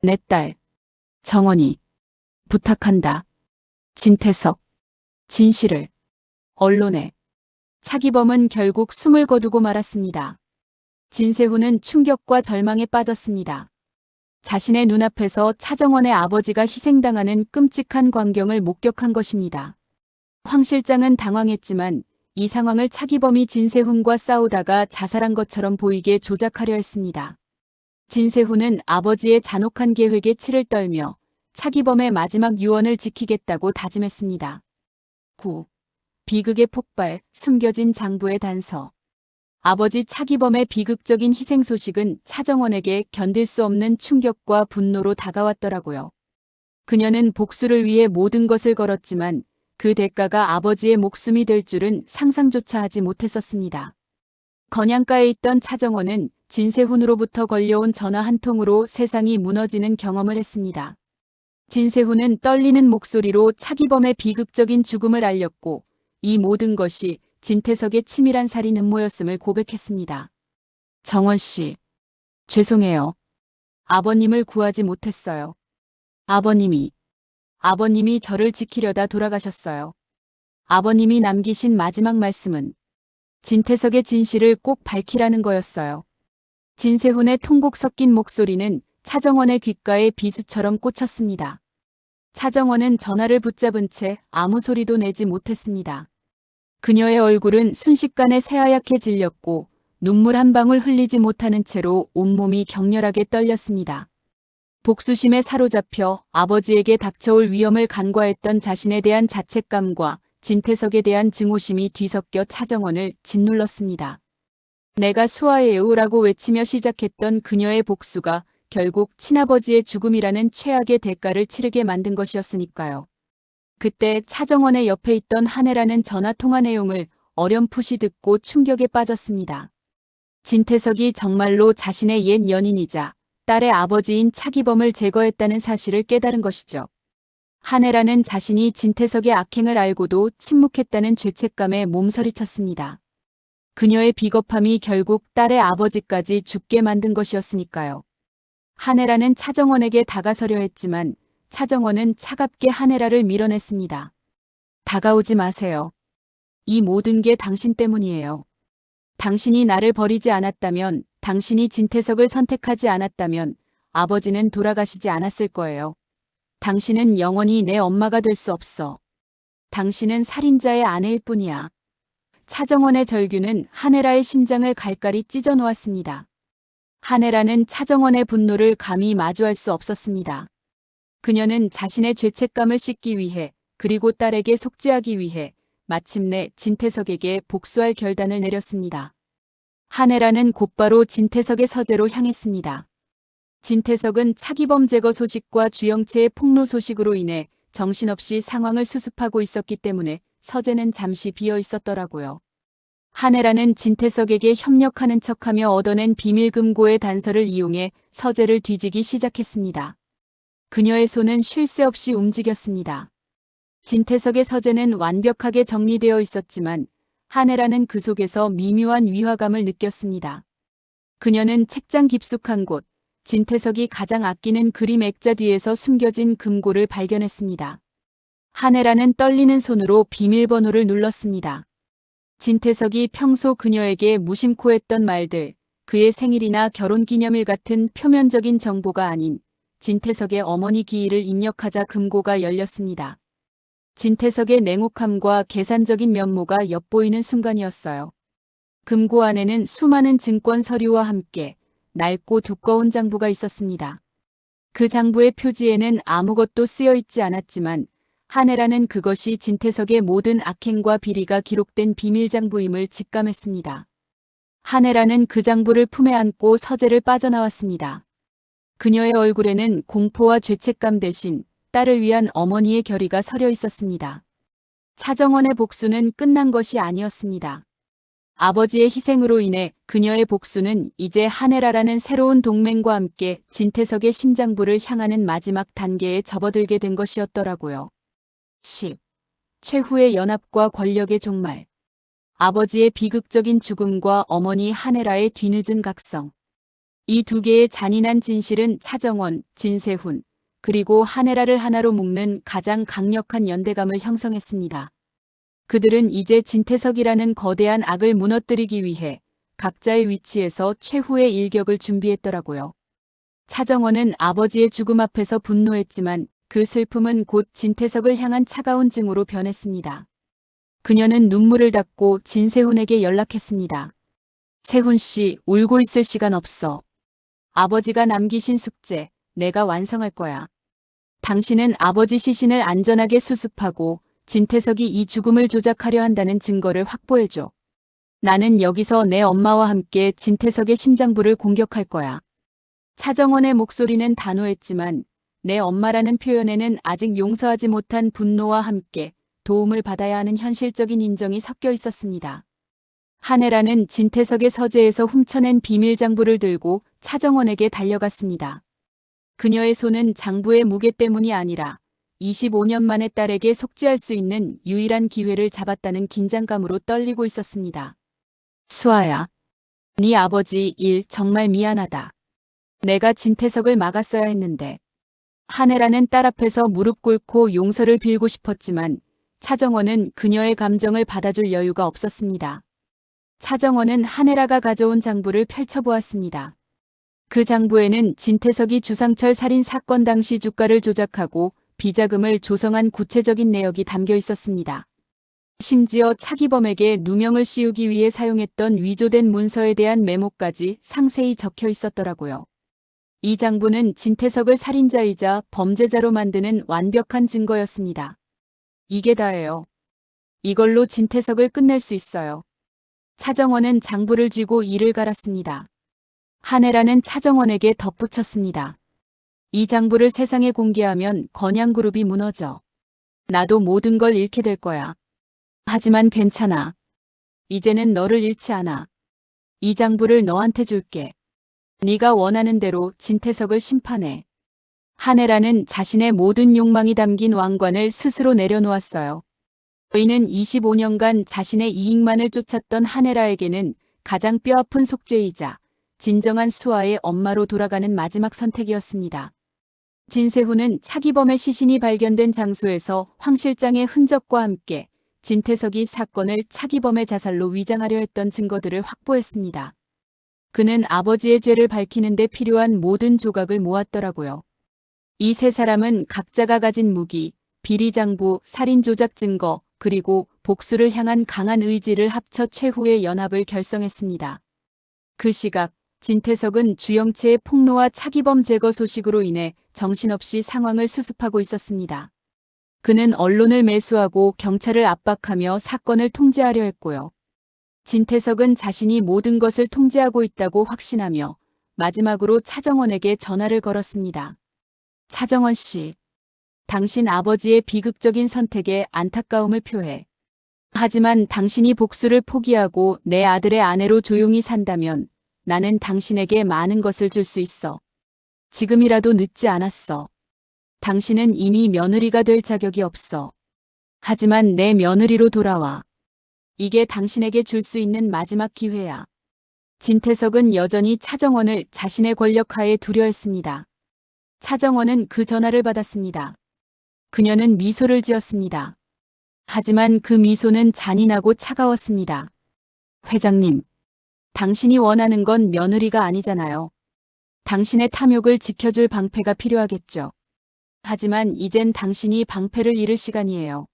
S1: 내 딸, 정원이, 부탁한다. 진태석, 진실을, 언론에. 차기범은 결국 숨을 거두고 말았습니다. 진세훈은 충격과 절망에 빠졌습니다. 자신의 눈앞에서 차정원의 아버지가 희생당하는 끔찍한 광경을 목격한 것입니다. 황 실장은 당황했지만 이 상황을 차기범이 진세훈과 싸우다가 자살한 것처럼 보이게 조작하려 했습니다. 진세훈은 아버지의 잔혹한 계획에 치를 떨며 차기범의 마지막 유언을 지키겠다고 다짐했습니다. 9. 비극의 폭발, 숨겨진 장부의 단서. 아버지 차기범의 비극적인 희생 소식은 차정원에게 견딜 수 없는 충격과 분노로 다가왔더라고요. 그녀는 복수를 위해 모든 것을 걸었지만 그 대가가 아버지의 목숨이 될 줄은 상상조차 하지 못했었습니다. 건양가에 있던 차정원은 진세훈으로부터 걸려온 전화 한 통으로 세상이 무너지는 경험을 했습니다. 진세훈은 떨리는 목소리로 차기범의 비극적인 죽음을 알렸고 이 모든 것이 진태석의 치밀한 살인 음모였음을 고백했습니다. 정원 씨, 죄송해요. 아버님을 구하지 못했어요. 아버님이 저를 지키려다 돌아가셨어요. 아버님이 남기신 마지막 말씀은 진태석의 진실을 꼭 밝히라는 거였어요. 진세훈의 통곡 섞인 목소리는 차정원의 귓가에 비수처럼 꽂혔습니다. 차정원은 전화를 붙잡은 채 아무 소리도 내지 못했습니다. 그녀의 얼굴은 순식간에 새하얗게 질렸고 눈물 한 방울 흘리지 못하는 채로 온몸이 격렬하게 떨렸습니다. 복수심에 사로잡혀 아버지에게 닥쳐올 위험을 간과했던 자신에 대한 자책감과 진태석에 대한 증오심이 뒤섞여 차정원을 짓눌렀습니다. 내가 수아예요라고 외치며 시작했던 그녀의 복수가 결국 친아버지의 죽음이라는 최악의 대가를 치르게 만든 것이었으니까요. 그때 차정원의 옆에 있던 한혜라는 전화 통화 내용을 어렴풋이 듣고 충격에 빠졌습니다. 진태석이 정말로 자신의 옛 연인이자 딸의 아버지인 차기범을 제거했다는 사실을 깨달은 것이죠. 한혜라는 자신이 진태석의 악행을 알고도 침묵했다는 죄책감에 몸서리쳤습니다. 그녀의 비겁함이 결국 딸의 아버지까지 죽게 만든 것이었으니까요. 한혜라는 차정원에게 다가서려 했지만 차정원은 차갑게 한혜라를 밀어냈습니다. 다가오지 마세요. 이 모든 게 당신 때문이에요. 당신이 나를 버리지 않았다면, 당신이 진태석을 선택하지 않았다면 아버지는 돌아가시지 않았을 거예요. 당신은 영원히 내 엄마가 될 수 없어. 당신은 살인자의 아내일 뿐이야. 차정원의 절규는 한혜라의 심장을 갈갈이 찢어 놓았습니다. 한혜라는 차정원의 분노를 감히 마주할 수 없었습니다. 그녀는 자신의 죄책감을 씻기 위해 그리고 딸에게 속죄하기 위해 마침내 진태석에게 복수할 결단을 내렸습니다. 한혜라는 곧바로 진태석의 서재로 향했습니다. 진태석은 차기범 제거 소식과 주영채의 폭로 소식으로 인해 정신없이 상황을 수습하고 있었기 때문에 서재는 잠시 비어 있었더라고요. 한혜라는 진태석에게 협력하는 척하며 얻어낸 비밀 금고의 단서를 이용해 서재를 뒤지기 시작했습니다. 그녀의 손은 쉴 새 없이 움직였습니다. 진태석의 서재는 완벽하게 정리되어 있었지만 한혜라는 그 속에서 미묘한 위화감을 느꼈습니다. 그녀는 책장 깊숙한 곳, 진태석이 가장 아끼는 그림 액자 뒤에서 숨겨진 금고를 발견했습니다. 한혜라는 떨리는 손으로 비밀번호를 눌렀습니다. 진태석이 평소 그녀에게 무심코 했던 말들, 그의 생일이나 결혼기념일 같은 표면적인 정보가 아닌 진태석의 어머니 기일을 입력하자 금고가 열렸습니다. 진태석의 냉혹함과 계산적인 면모가 엿보이는 순간이었어요. 금고 안에는 수많은 증권 서류와 함께 낡고 두꺼운 장부가 있었습니다. 그 장부의 표지에는 아무것도 쓰여 있지 않았지만 한혜라는 그것이 진태석의 모든 악행과 비리가 기록된 비밀 장부임을 직감했습니다. 한혜라는 그 장부를 품에 안고 서재를 빠져나왔습니다. 그녀의 얼굴에는 공포와 죄책감 대신 딸을 위한 어머니의 결의가 서려 있었습니다. 차정원의 복수는 끝난 것이 아니었습니다. 아버지의 희생으로 인해 그녀의 복수는 이제 한혜라라는 새로운 동맹과 함께 진태석의 심장부를 향하는 마지막 단계에 접어들게 된 것이었더라고요. 10. 최후의 연합과 권력의 종말. 아버지의 비극적인 죽음과 어머니 한혜라의 뒤늦은 각성. 이 두 개의 잔인한 진실은 차정원, 진세훈, 그리고 한혜라를 하나로 묶는 가장 강력한 연대감을 형성했습니다. 그들은 이제 진태석이라는 거대한 악을 무너뜨리기 위해 각자의 위치에서 최후의 일격을 준비했더라고요. 차정원은 아버지의 죽음 앞에서 분노했지만 그 슬픔은 곧 진태석을 향한 차가운 증오로 변했습니다. 그녀는 눈물을 닦고 진세훈에게 연락했습니다. 세훈 씨, 울고 있을 시간 없어. 아버지가 남기신 숙제, 내가 완성할 거야. 당신은 아버지 시신을 안전하게 수습하고 진태석이 이 죽음을 조작하려 한다는 증거를 확보해줘. 나는 여기서 내 엄마와 함께 진태석의 심장부를 공격할 거야. 차정원의 목소리는 단호했지만 내 엄마라는 표현에는 아직 용서하지 못한 분노와 함께 도움을 받아야 하는 현실적인 인정이 섞여 있었습니다. 한혜라는 진태석의 서재에서 훔쳐낸 비밀 장부를 들고 차정원에게 달려갔습니다. 그녀의 손은 장부의 무게 때문이 아니라 25년 만에 딸에게 속죄할 수 있는 유일한 기회를 잡았다는 긴장감으로 떨리고 있었습니다. 수아야, 네 아버지 일 정말 미안하다. 내가 진태석을 막았어야 했는데. 한혜라는 딸 앞에서 무릎 꿇고 용서를 빌고 싶었지만 차정원은 그녀의 감정을 받아줄 여유가 없었습니다. 차정원은 한혜라가 가져온 장부를 펼쳐보았습니다. 그 장부에는 진태석이 주상철 살인 사건 당시 주가를 조작하고 비자금을 조성한 구체적인 내역이 담겨 있었습니다. 심지어 차기범에게 누명을 씌우기 위해 사용했던 위조된 문서에 대한 메모까지 상세히 적혀 있었더라고요. 이 장부는 진태석을 살인자이자 범죄자로 만드는 완벽한 증거였습니다. 이게 다예요. 이걸로 진태석을 끝낼 수 있어요. 차정원은 장부를 쥐고 이를 갈았습니다. 한혜라는 차정원에게 덧붙였습니다. 이 장부를 세상에 공개하면 건양그룹이 무너져. 나도 모든 걸 잃게 될 거야. 하지만 괜찮아. 이제는 너를 잃지 않아. 이 장부를 너한테 줄게. 네가 원하는 대로 진태석을 심판해. 한혜라는 자신의 모든 욕망이 담긴 왕관을 스스로 내려놓았어요. 그이는 25년간 자신의 이익만을 쫓았던 한혜라에게는 가장 뼈아픈 속죄이자 진정한 수아의 엄마로 돌아가는 마지막 선택이었습니다. 진세훈은 차기범의 시신이 발견된 장소에서 황 실장의 흔적과 함께 진태석이 사건을 차기범의 자살로 위장하려 했던 증거들을 확보했습니다. 그는 아버지의 죄를 밝히는 데 필요한 모든 조각을 모았더라고요. 이 세 사람은 각자가 가진 무기, 비리장부, 살인 조작 증거, 그리고 복수를 향한 강한 의지를 합쳐 최후의 연합을 결성했습니다. 그 시각 진태석은 주영채의 폭로와 차기범 제거 소식으로 인해 정신없이 상황을 수습하고 있었습니다. 그는 언론을 매수하고 경찰을 압박하며 사건을 통제하려 했고요. 진태석은 자신이 모든 것을 통제하고 있다고 확신하며 마지막으로 차정원에게 전화를 걸었습니다. 차정원 씨, 당신 아버지의 비극적인 선택에 안타까움을 표해. 하지만 당신이 복수를 포기하고 내 아들의 아내로 조용히 산다면 나는 당신에게 많은 것을 줄 수 있어. 지금이라도 늦지 않았어. 당신은 이미 며느리가 될 자격이 없어. 하지만 내 며느리로 돌아와. 이게 당신에게 줄 수 있는 마지막 기회야. 진태석은 여전히 차정원을 자신의 권력하에 두려 했습니다. 차정원은 그 전화를 받았습니다. 그녀는 미소를 지었습니다. 하지만 그 미소는 잔인하고 차가웠습니다. 회장님, 당신이 원하는 건 며느리가 아니잖아요. 당신의 탐욕을 지켜줄 방패가 필요하겠죠. 하지만 이젠 당신이 방패를 잃을 시간이에요.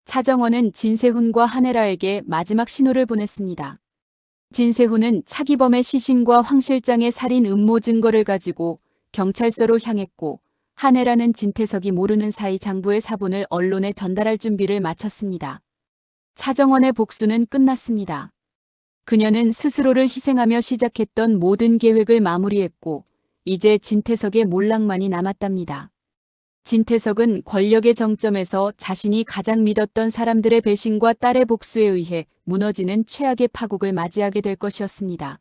S1: 차정원은 진세훈과 한혜라에게 마지막 신호를 보냈습니다. 진세훈은 차기범의 시신과 황 실장의 살인 음모 증거를 가지고 경찰서로 향했고 한혜라는 진태석이 모르는 사이 장부의 사본을 언론에 전달할 준비를 마쳤습니다. 차정원의 복수는 끝났습니다. 그녀는 스스로를 희생하며 시작했던 모든 계획을 마무리했고 이제 진태석의 몰락만이 남았답니다. 진태석은 권력의 정점에서 자신이 가장 믿었던 사람들의 배신과 딸의 복수에 의해 무너지는 최악의 파국을 맞이하게 될 것이었습니다.